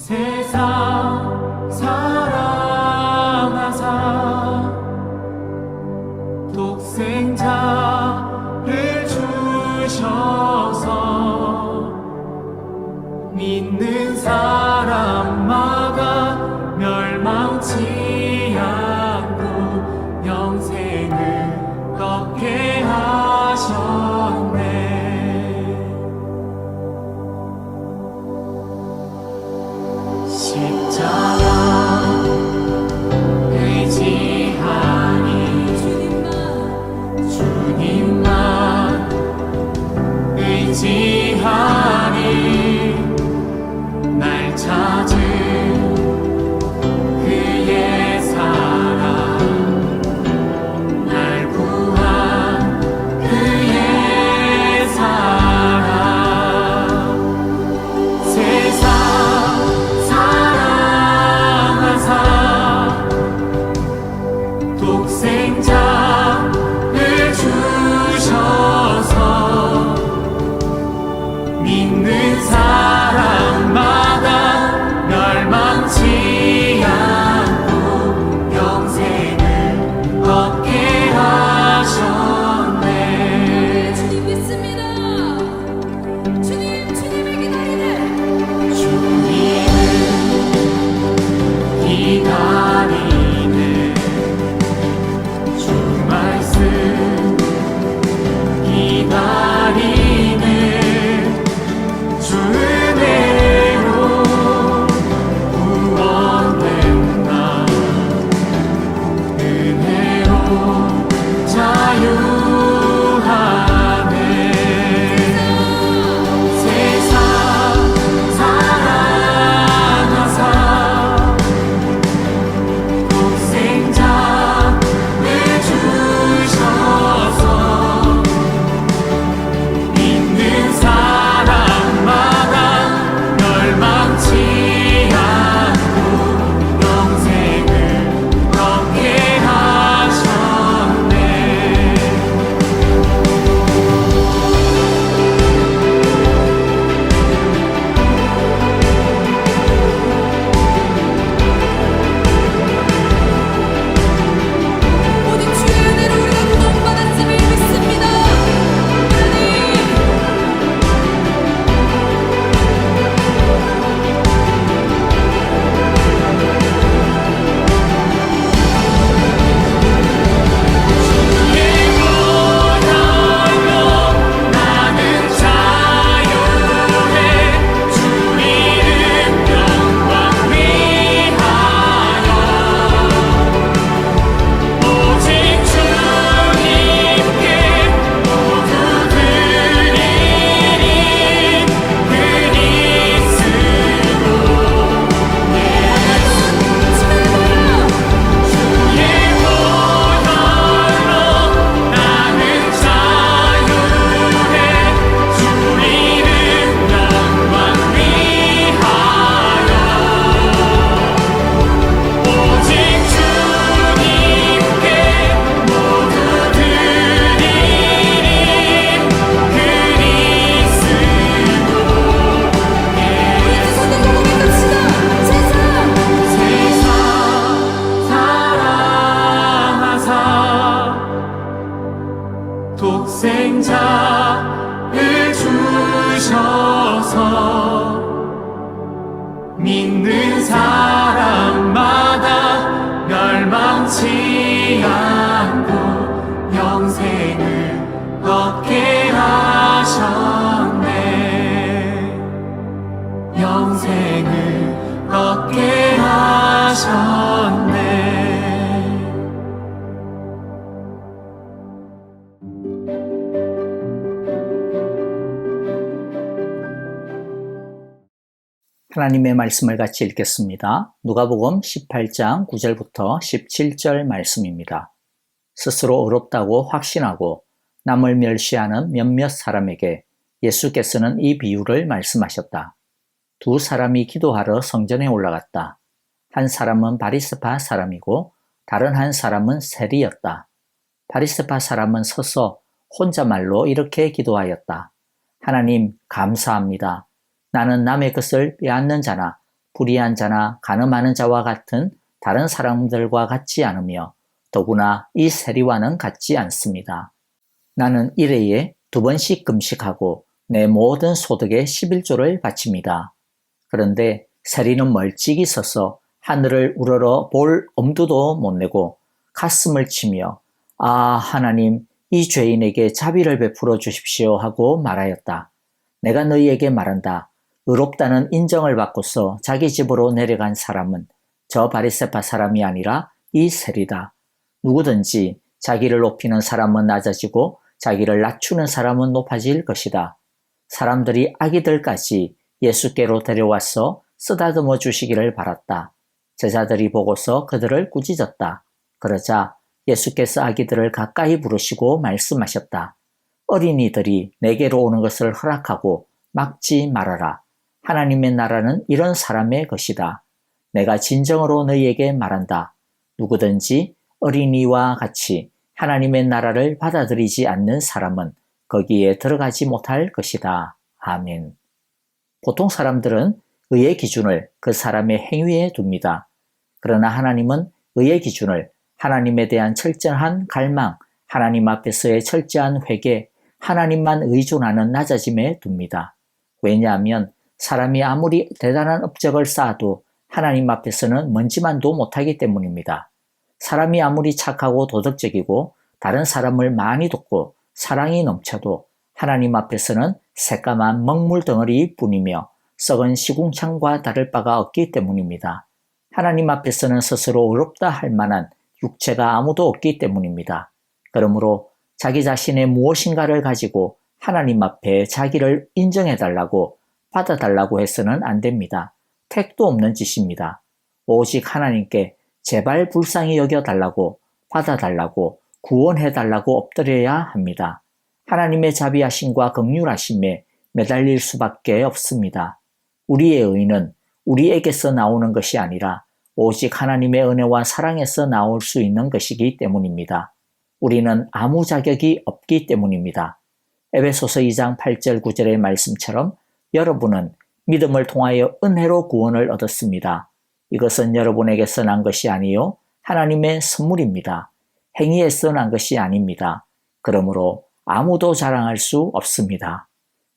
세상 사랑하사 독생자를 주셔서 믿는 사람마다 멸망치 않고 영생을 얻게 하셨네. 십자가 의지하니 주님만 의지하니 날 찾은 그의 사랑 날 구한 그의 사랑 세상 사랑하사 독생자를 주셔서 믿는 사람마다 멸망치 않고 영생을 얻게 하셨네. 주님 믿습니다. 주님을 기다리네. 주님을 기다리네. 주 말씀 기다리네. 주 은혜로 구원된 나 은혜로 자유하네. 세상 사랑하사 독생자를 주셔서 믿는 사람마다 멸망치 않고 영생을 얻게 하셨네. 모든 주의 은혜로 우리가 구원받았음을 믿습니다. 나는 자유해. 주 이름 영광 위하여 오직 주님께 모두 드리리. 그리스도 주의 보혈로 나는 자유해. 주 이름 영광 위하여 오직 주님께 모두 드리리. 그리스도 손을 들고 믿읍시다. 세상 세상 사랑하사 독생자를 주셔서 믿는 사람마다 멸망치 않고 영생을 얻게 하셨네. 영생을 얻게 하셨네. 하나님의 말씀을 같이 읽겠습니다. 누가복음 18장 9절부터 17절 말씀입니다. 스스로 어렵다고 확신하고 남을 멸시하는 몇몇 사람에게 예수께서는 이 비유를 말씀하셨다. 두 사람이 기도하러 성전에 올라갔다. 한 사람은 바리새파 사람이고 다른 한 사람은 세리였다. 바리새파 사람은 서서 혼자말로 이렇게 기도하였다. 하나님 감사합니다. 나는 남의 것을 빼앗는 자나 불의한 자나 간음하는 자와 같은 다른 사람들과 같지 않으며 더구나 이 세리와는 같지 않습니다. 나는 1회에 2번씩 금식하고 내 모든 소득의 11조를 바칩니다. 그런데 세리는 멀찍이 서서 하늘을 우러러 볼 엄두도 못 내고 가슴을 치며 아 하나님 이 죄인에게 자비를 베풀어 주십시오 하고 말하였다. 내가 너희에게 말한다. 의롭다는 인정을 받고서 자기 집으로 내려간 사람은 저 바리새파 사람이 아니라 이 세리다. 누구든지 자기를 높이는 사람은 낮아지고 자기를 낮추는 사람은 높아질 것이다. 사람들이 아기들까지 예수께로 데려와서 쓰다듬어 주시기를 바랐다. 제자들이 보고서 그들을 꾸짖었다. 그러자 예수께서 아기들을 가까이 부르시고 말씀하셨다. 어린이들이 내게로 오는 것을 허락하고 막지 말아라. 하나님의 나라는 이런 사람의 것이다. 내가 진정으로 너희에게 말한다. 누구든지 어린이와 같이 하나님의 나라를 받아들이지 않는 사람은 거기에 들어가지 못할 것이다. 아멘. 보통 사람들은 의의 기준을 그 사람의 행위에 둡니다. 그러나 하나님은 의의 기준을 하나님에 대한 철저한 갈망, 하나님 앞에서의 철저한 회개, 하나님만 의존하는 낮아짐에 둡니다. 왜냐하면 사람이 아무리 대단한 업적을 쌓아도 하나님 앞에서는 먼지만도 못하기 때문입니다. 사람이 아무리 착하고 도덕적이고 다른 사람을 많이 돕고 사랑이 넘쳐도 하나님 앞에서는 새까만 먹물 덩어리 뿐이며 썩은 시궁창과 다를 바가 없기 때문입니다. 하나님 앞에서는 스스로 의롭다 할 만한 육체가 아무도 없기 때문입니다. 그러므로 자기 자신의 무엇인가를 가지고 하나님 앞에 자기를 인정해달라고 받아달라고 해서는 안 됩니다. 택도 없는 짓입니다. 오직 하나님께 제발 불쌍히 여겨달라고 받아달라고 구원해달라고 엎드려야 합니다. 하나님의 자비하심과 긍휼하심에 매달릴 수밖에 없습니다. 우리의 의는 우리에게서 나오는 것이 아니라 오직 하나님의 은혜와 사랑에서 나올 수 있는 것이기 때문입니다. 우리는 아무 자격이 없기 때문입니다. 에베소서 2장 8절 9절의 말씀처럼 여러분은 믿음을 통하여 은혜로 구원을 얻었습니다. 이것은 여러분에게서 난 것이 아니요 하나님의 선물입니다. 행위에서 난 것이 아닙니다. 그러므로 아무도 자랑할 수 없습니다.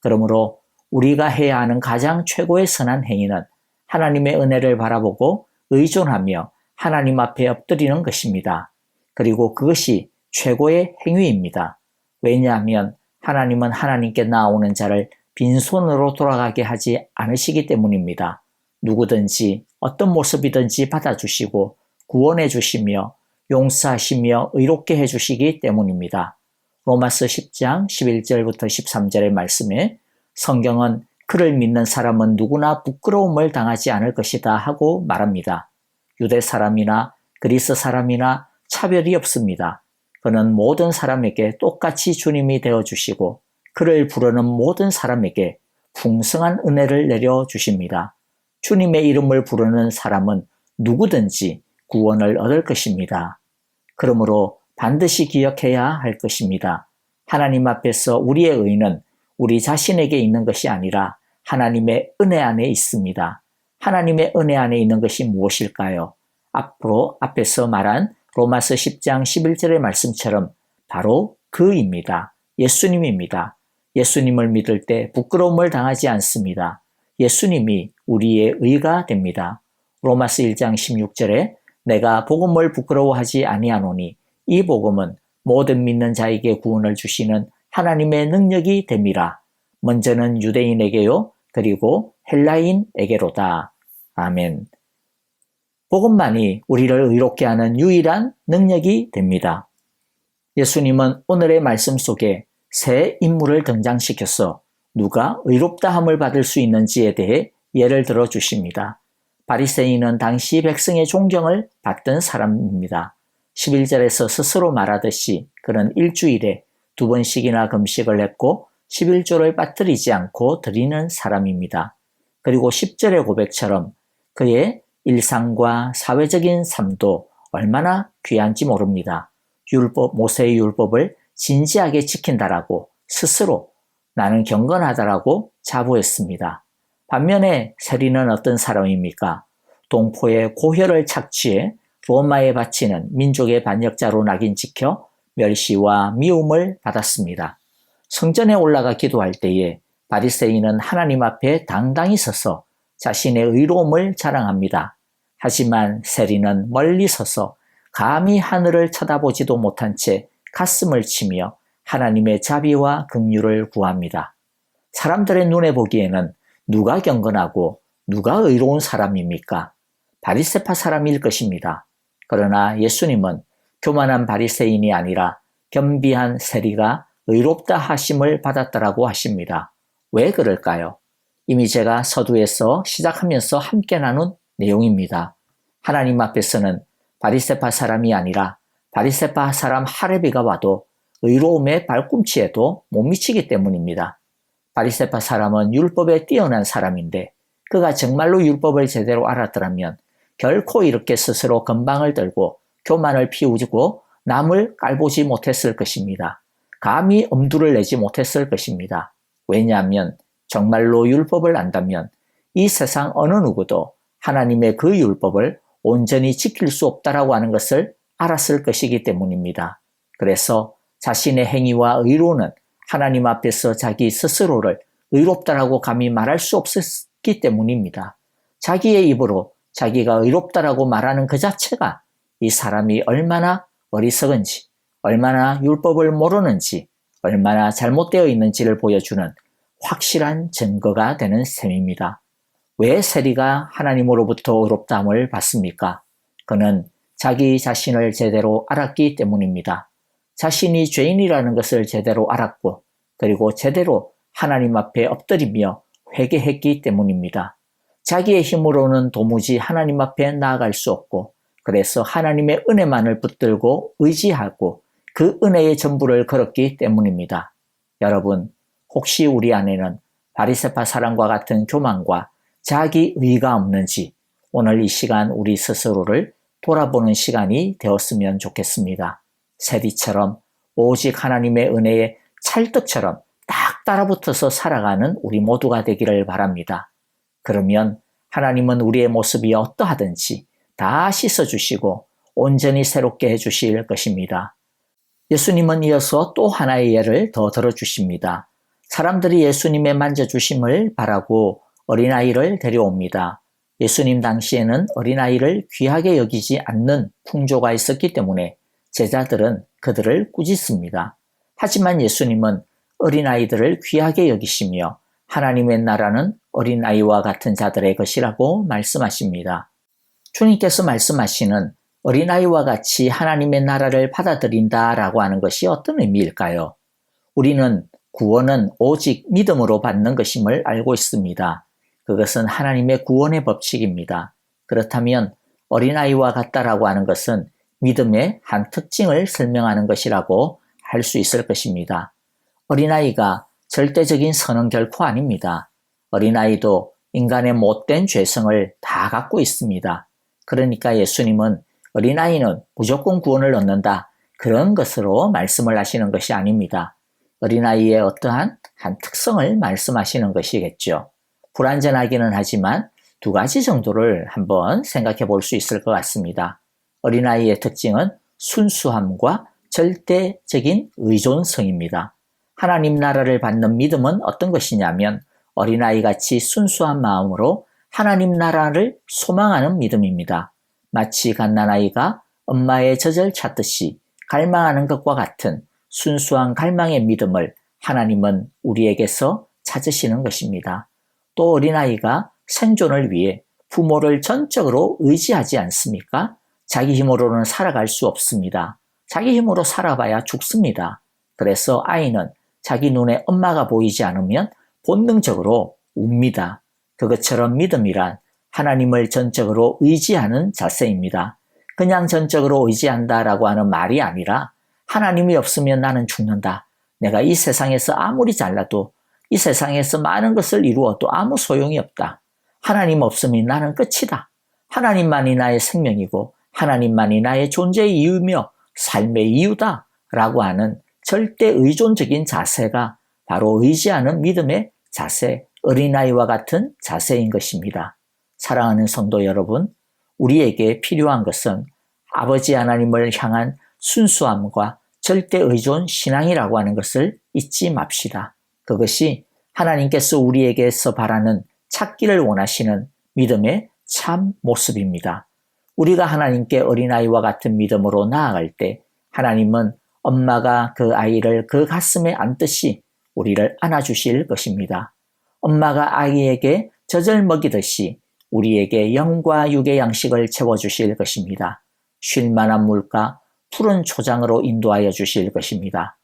그러므로 우리가 해야 하는 가장 최고의 선한 행위는 하나님의 은혜를 바라보고 의존하며 하나님 앞에 엎드리는 것입니다. 그리고 그것이 최고의 행위입니다. 왜냐하면 하나님은 하나님께 나오는 자를 빈손으로 돌아가게 하지 않으시기 때문입니다. 누구든지 어떤 모습이든지 받아주시고 구원해 주시며 용서하시며 의롭게 해주시기 때문입니다. 로마서 10장 11절부터 13절의 말씀에 성경은 그를 믿는 사람은 누구나 부끄러움을 당하지 않을 것이다 하고 말합니다. 유대 사람이나 그리스 사람이나 차별이 없습니다. 그는 모든 사람에게 똑같이 주님이 되어주시고 그를 부르는 모든 사람에게 풍성한 은혜를 내려주십니다. 주님의 이름을 부르는 사람은 누구든지 구원을 얻을 것입니다. 그러므로 반드시 기억해야 할 것입니다. 하나님 앞에서 우리의 의는 우리 자신에게 있는 것이 아니라 하나님의 은혜 안에 있습니다. 하나님의 은혜 안에 있는 것이 무엇일까요? 앞에서 말한 로마서 10장 11절의 말씀처럼 바로 그입니다. 예수님입니다. 예수님을 믿을 때 부끄러움을 당하지 않습니다. 예수님이 우리의 의가 됩니다. 로마서 1장 16절에 내가 복음을 부끄러워하지 아니하노니 이 복음은 모든 믿는 자에게 구원을 주시는 하나님의 능력이 됨이라. 먼저는 유대인에게요 그리고 헬라인에게로다. 아멘. 복음만이 우리를 의롭게 하는 유일한 능력이 됩니다. 예수님은 오늘의 말씀 속에 새 인물을 등장시켜서 누가 의롭다함을 받을 수 있는지에 대해 예를 들어 주십니다. 바리새인은 당시 백성의 존경을 받던 사람입니다. 11절에서 스스로 말하듯이 그는 일주일에 2번씩이나 금식을 했고 11조를 빠뜨리지 않고 드리는 사람입니다. 그리고 10절의 고백처럼 그의 일상과 사회적인 삶도 얼마나 귀한지 모릅니다. 모세의 율법을 진지하게 지킨다라고 스스로 나는 경건하다라고 자부했습니다. 반면에 세리는 어떤 사람입니까? 동포의 고혈을 착취해 로마에 바치는 민족의 반역자로 낙인 찍혀 멸시와 미움을 받았습니다. 성전에 올라가 기도할 때에 바리새인은 하나님 앞에 당당히 서서 자신의 의로움을 자랑합니다. 하지만 세리는 멀리 서서 감히 하늘을 쳐다보지도 못한 채 가슴을 치며 하나님의 자비와 긍휼을 구합니다. 사람들의 눈에 보기에는 누가 경건하고 누가 의로운 사람입니까? 바리새파 사람일 것입니다. 그러나 예수님은 교만한 바리새인이 아니라 겸비한 세리가 의롭다 하심을 받았다라고 하십니다. 왜 그럴까요? 이미 제가 서두에서 시작하면서 함께 나눈 내용입니다. 하나님 앞에서는 바리새파 사람이 아니라 바리새파 사람 하레비가 와도 의로움의 발꿈치에도 못 미치기 때문입니다. 바리새파 사람은 율법에 뛰어난 사람인데 그가 정말로 율법을 제대로 알았더라면 결코 이렇게 스스로 건방을 들고 교만을 피우고 남을 깔보지 못했을 것입니다. 감히 엄두를 내지 못했을 것입니다. 왜냐하면 정말로 율법을 안다면 이 세상 어느 누구도 하나님의 그 율법을 온전히 지킬 수 없다라고 하는 것을 알았을 것이기 때문입니다. 그래서 자신의 행위와 의로는 하나님 앞에서 자기 스스로를 의롭다라고 감히 말할 수 없었기 때문입니다. 자기의 입으로 자기가 의롭다라고 말하는 그 자체가 이 사람이 얼마나 어리석은지, 얼마나 율법을 모르는지, 얼마나 잘못되어 있는지를 보여주는 확실한 증거가 되는 셈입니다. 왜 세리가 하나님으로부터 의롭다함을 받습니까? 그는 자기 자신을 제대로 알았기 때문입니다. 자신이 죄인이라는 것을 제대로 알았고 그리고 제대로 하나님 앞에 엎드리며 회개했기 때문입니다. 자기의 힘으로는 도무지 하나님 앞에 나아갈 수 없고 그래서 하나님의 은혜만을 붙들고 의지하고 그 은혜의 전부를 걸었기 때문입니다. 여러분, 혹시 우리 안에는 바리새파 사람과 같은 교만과 자기 의가 없는지 오늘 이 시간 우리 스스로를 돌아보는 시간이 되었으면 좋겠습니다. 세리처럼 오직 하나님의 은혜에 찰떡처럼 딱 따라붙어서 살아가는 우리 모두가 되기를 바랍니다. 그러면 하나님은 우리의 모습이 어떠하든지 다 씻어주시고 온전히 새롭게 해주실 것입니다. 예수님은 이어서 또 하나의 예를 더 들어주십니다. 사람들이 예수님의 만져주심을 바라고 어린아이를 데려옵니다. 예수님 당시에는 어린아이를 귀하게 여기지 않는 풍조가 있었기 때문에 제자들은 그들을 꾸짖습니다. 하지만 예수님은 어린아이들을 귀하게 여기시며 하나님의 나라는 어린아이와 같은 자들의 것이라고 말씀하십니다. 주님께서 말씀하시는 어린아이와 같이 하나님의 나라를 받아들인다라고 하는 것이 어떤 의미일까요? 우리는 구원은 오직 믿음으로 받는 것임을 알고 있습니다. 그것은 하나님의 구원의 법칙입니다. 그렇다면 어린아이와 같다라고 하는 것은 믿음의 한 특징을 설명하는 것이라고 할 수 있을 것입니다. 어린아이가 절대적인 선은 결코 아닙니다. 어린아이도 인간의 못된 죄성을 다 갖고 있습니다. 그러니까 예수님은 어린아이는 무조건 구원을 얻는다. 그런 것으로 말씀을 하시는 것이 아닙니다. 어린아이의 어떠한 한 특성을 말씀하시는 것이겠죠. 불완전하기는 하지만 두 가지 정도를 한번 생각해 볼 수 있을 것 같습니다. 어린아이의 특징은 순수함과 절대적인 의존성입니다. 하나님 나라를 받는 믿음은 어떤 것이냐면 어린아이같이 순수한 마음으로 하나님 나라를 소망하는 믿음입니다. 마치 갓난아이가 엄마의 젖을 찾듯이 갈망하는 것과 같은 순수한 갈망의 믿음을 하나님은 우리에게서 찾으시는 것입니다. 또 어린아이가 생존을 위해 부모를 전적으로 의지하지 않습니까? 자기 힘으로는 살아갈 수 없습니다. 자기 힘으로 살아봐야 죽습니다. 그래서 아이는 자기 눈에 엄마가 보이지 않으면 본능적으로 웁니다. 그것처럼 믿음이란 하나님을 전적으로 의지하는 자세입니다. 그냥 전적으로 의지한다라고 하는 말이 아니라 하나님이 없으면 나는 죽는다. 내가 이 세상에서 아무리 잘나도 이 세상에서 많은 것을 이루어도 아무 소용이 없다. 하나님 없으면 나는 끝이다. 하나님만이 나의 생명이고 하나님만이 나의 존재의 이유며 삶의 이유다. 라고 하는 절대 의존적인 자세가 바로 의지하는 믿음의 자세, 어린아이와 같은 자세인 것입니다. 사랑하는 성도 여러분, 우리에게 필요한 것은 아버지 하나님을 향한 순수함과 절대 의존 신앙이라고 하는 것을 잊지 맙시다. 그것이 하나님께서 우리에게서 바라는 찾기를 원하시는 믿음의 참 모습입니다. 우리가 하나님께 어린아이와 같은 믿음으로 나아갈 때 하나님은 엄마가 그 아이를 그 가슴에 안듯이 우리를 안아주실 것입니다. 엄마가 아이에게 젖을 먹이듯이 우리에게 영과 육의 양식을 채워주실 것입니다. 쉴만한 물가, 푸른 초장으로 인도하여 주실 것입니다.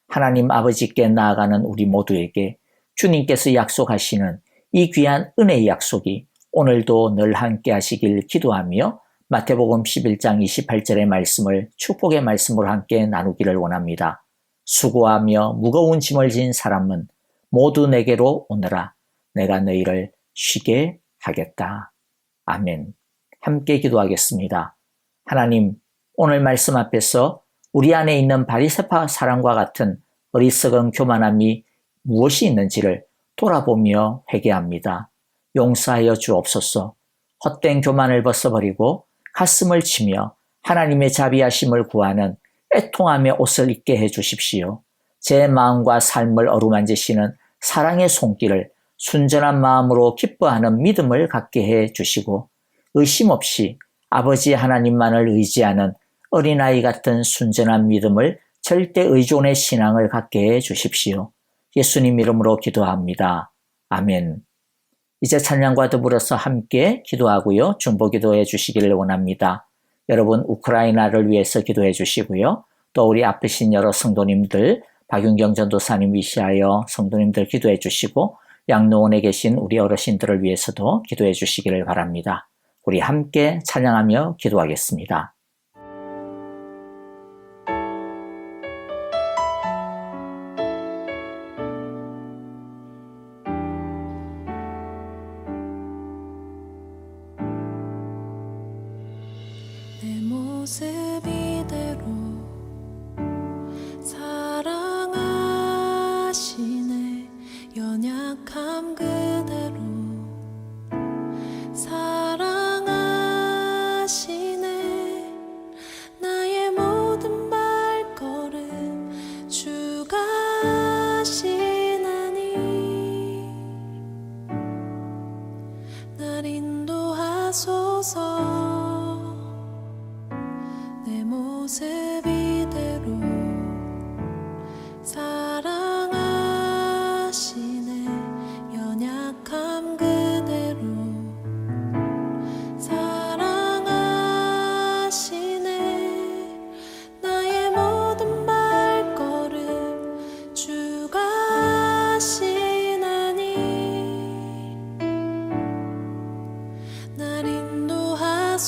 하나님 아버지께 나아가는 우리 모두에게 주님께서 약속하시는 이 귀한 은혜의 약속이 오늘도 늘 함께 하시길 기도하며 마태복음 11장 28절의 말씀을 축복의 말씀으로 함께 나누기를 원합니다. 수고하며 무거운 짐을 진 사람은 모두 내게로 오너라. 내가 너희를 쉬게 하겠다. 아멘. 함께 기도하겠습니다. 하나님, 오늘 말씀 앞에서 우리 안에 있는 바리새파 사람과 같은 어리석은 교만함이 무엇이 있는지를 돌아보며 회개합니다. 용서하여 주옵소서. 헛된 교만을 벗어버리고 가슴을 치며 하나님의 자비하심을 구하는 애통함의 옷을 입게 해 주십시오. 제 마음과 삶을 어루만지시는 사랑의 손길을 순전한 마음으로 기뻐하는 믿음을 갖게 해 주시고 의심 없이 아버지 하나님만을 의지하는 어린아이 같은 순전한 믿음을 절대 의존의 신앙을 갖게 해 주십시오. 예수님 이름으로 기도합니다. 아멘. 이제 찬양과 더불어서 함께 기도하고요. 중보 기도해 주시기를 원합니다. 여러분 우크라이나를 위해서 기도해 주시고요. 또 우리 아프신 여러 성도님들, 박윤경 전도사님 위시하여 성도님들 기도해 주시고 양로원에 계신 우리 어르신들을 위해서도 기도해 주시기를 바랍니다. 우리 함께 찬양하며 기도하겠습니다. 내 모습 이대로 사랑하시네. 연약함 그대로 사랑하시네. 나의 모든 발걸음 주가 하시나니 날 인도하소서. 내 모습 이대로 사랑하시네. 연약함 그대로 사랑하시네. 나의 모든 발걸음 주가 하시나니 날 인도하소서.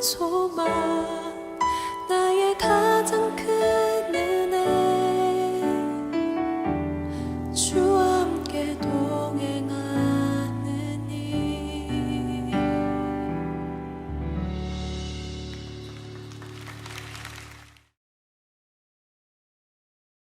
소망